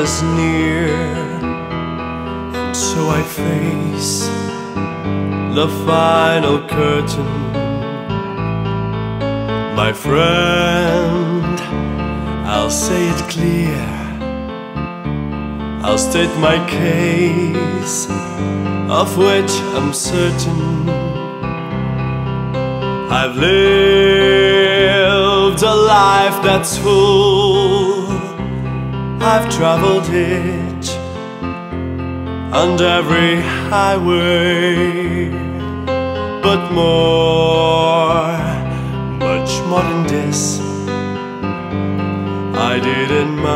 is near, and so I face the final curtain. My friend, I'll say it clear, I'll state my case, of which I'm certain. I've lived a life that's full, I've traveled it on every highway, but much more than this, I did in my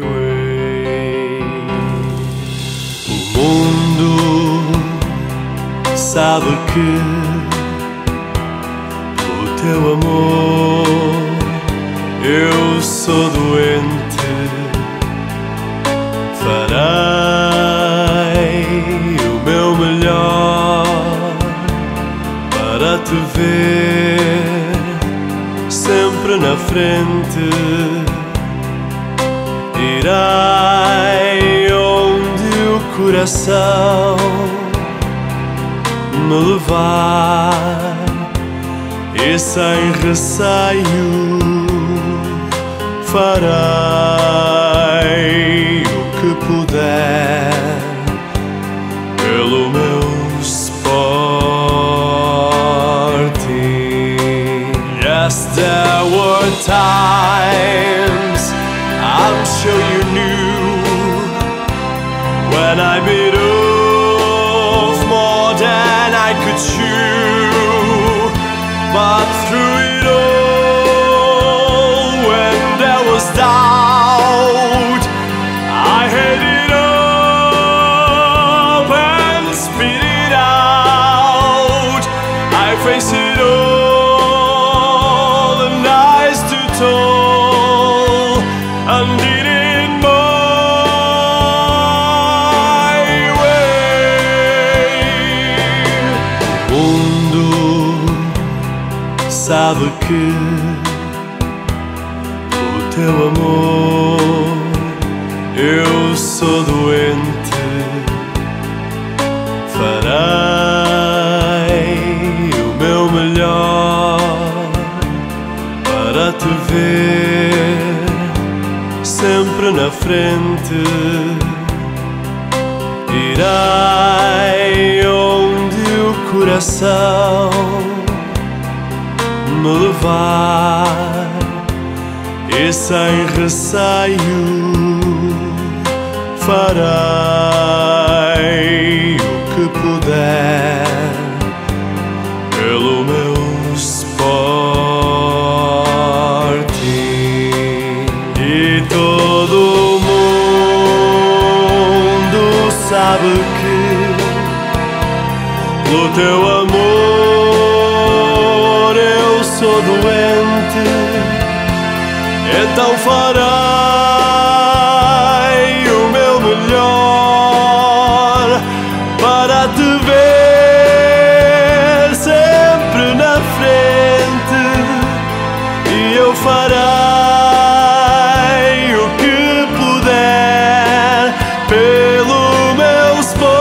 way. O mundo sabe que o teu amor eu sou doente. Farei o meu melhor para te ver sempre na frente. Irei onde o coração me levar, e sem receio farei o que puder pelo meu Sporting. Yes, there were times I'm sure you knew when I bit off more than I could chew, but through it all, when there was doubt, I had it up and spit it out. I faced it all and I stood tall and did it my way. O mundo sabe que o teu amor eu sou doente. Farei o meu melhor para te ver sempre na frente. Irei onde o coração me levar, e sem receio farei o que puder pelo meu Sporting. E todo mundo sabe que pelo teu amor eu sou doente. Então farei o meu melhor para te ver sempre na frente, e eu farei o que puder pelo meu Sporting.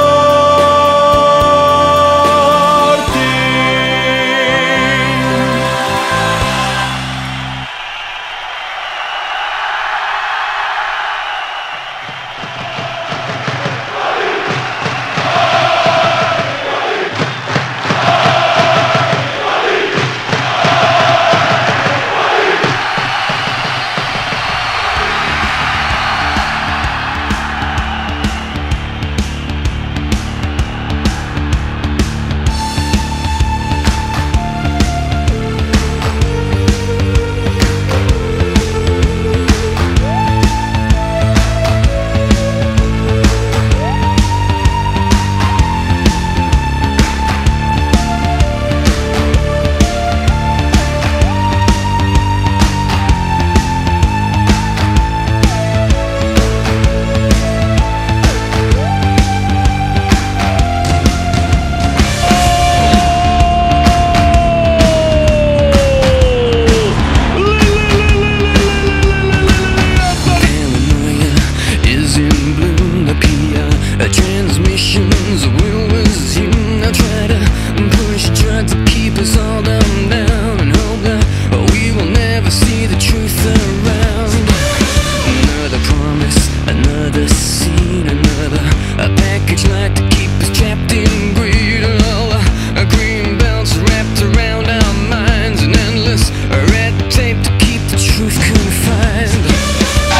Another scene, another a package like to keep us trapped in greed. And all the green belts wrapped around our minds, and endless red tape to keep the truth confined.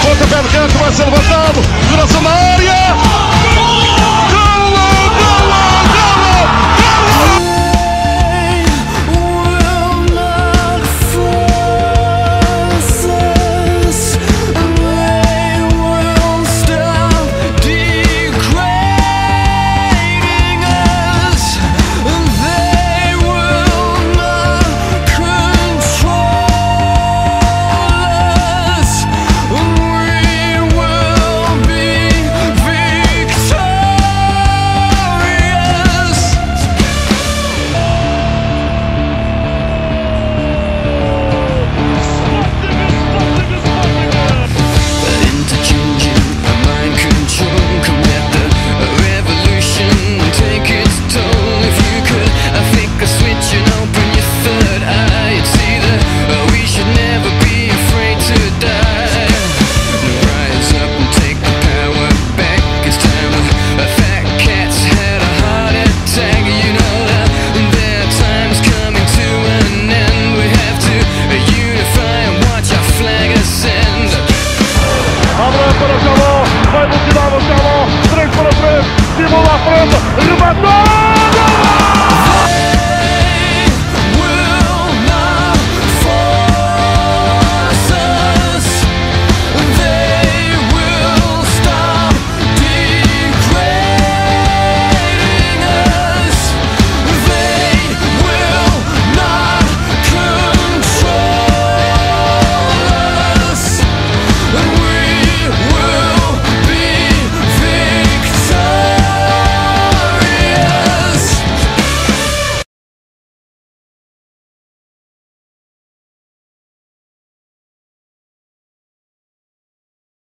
Pontapé do canto, vai ser levantado, viração na área. Vai no final, o Calão, 3 para 3, Simão à frente, rematou!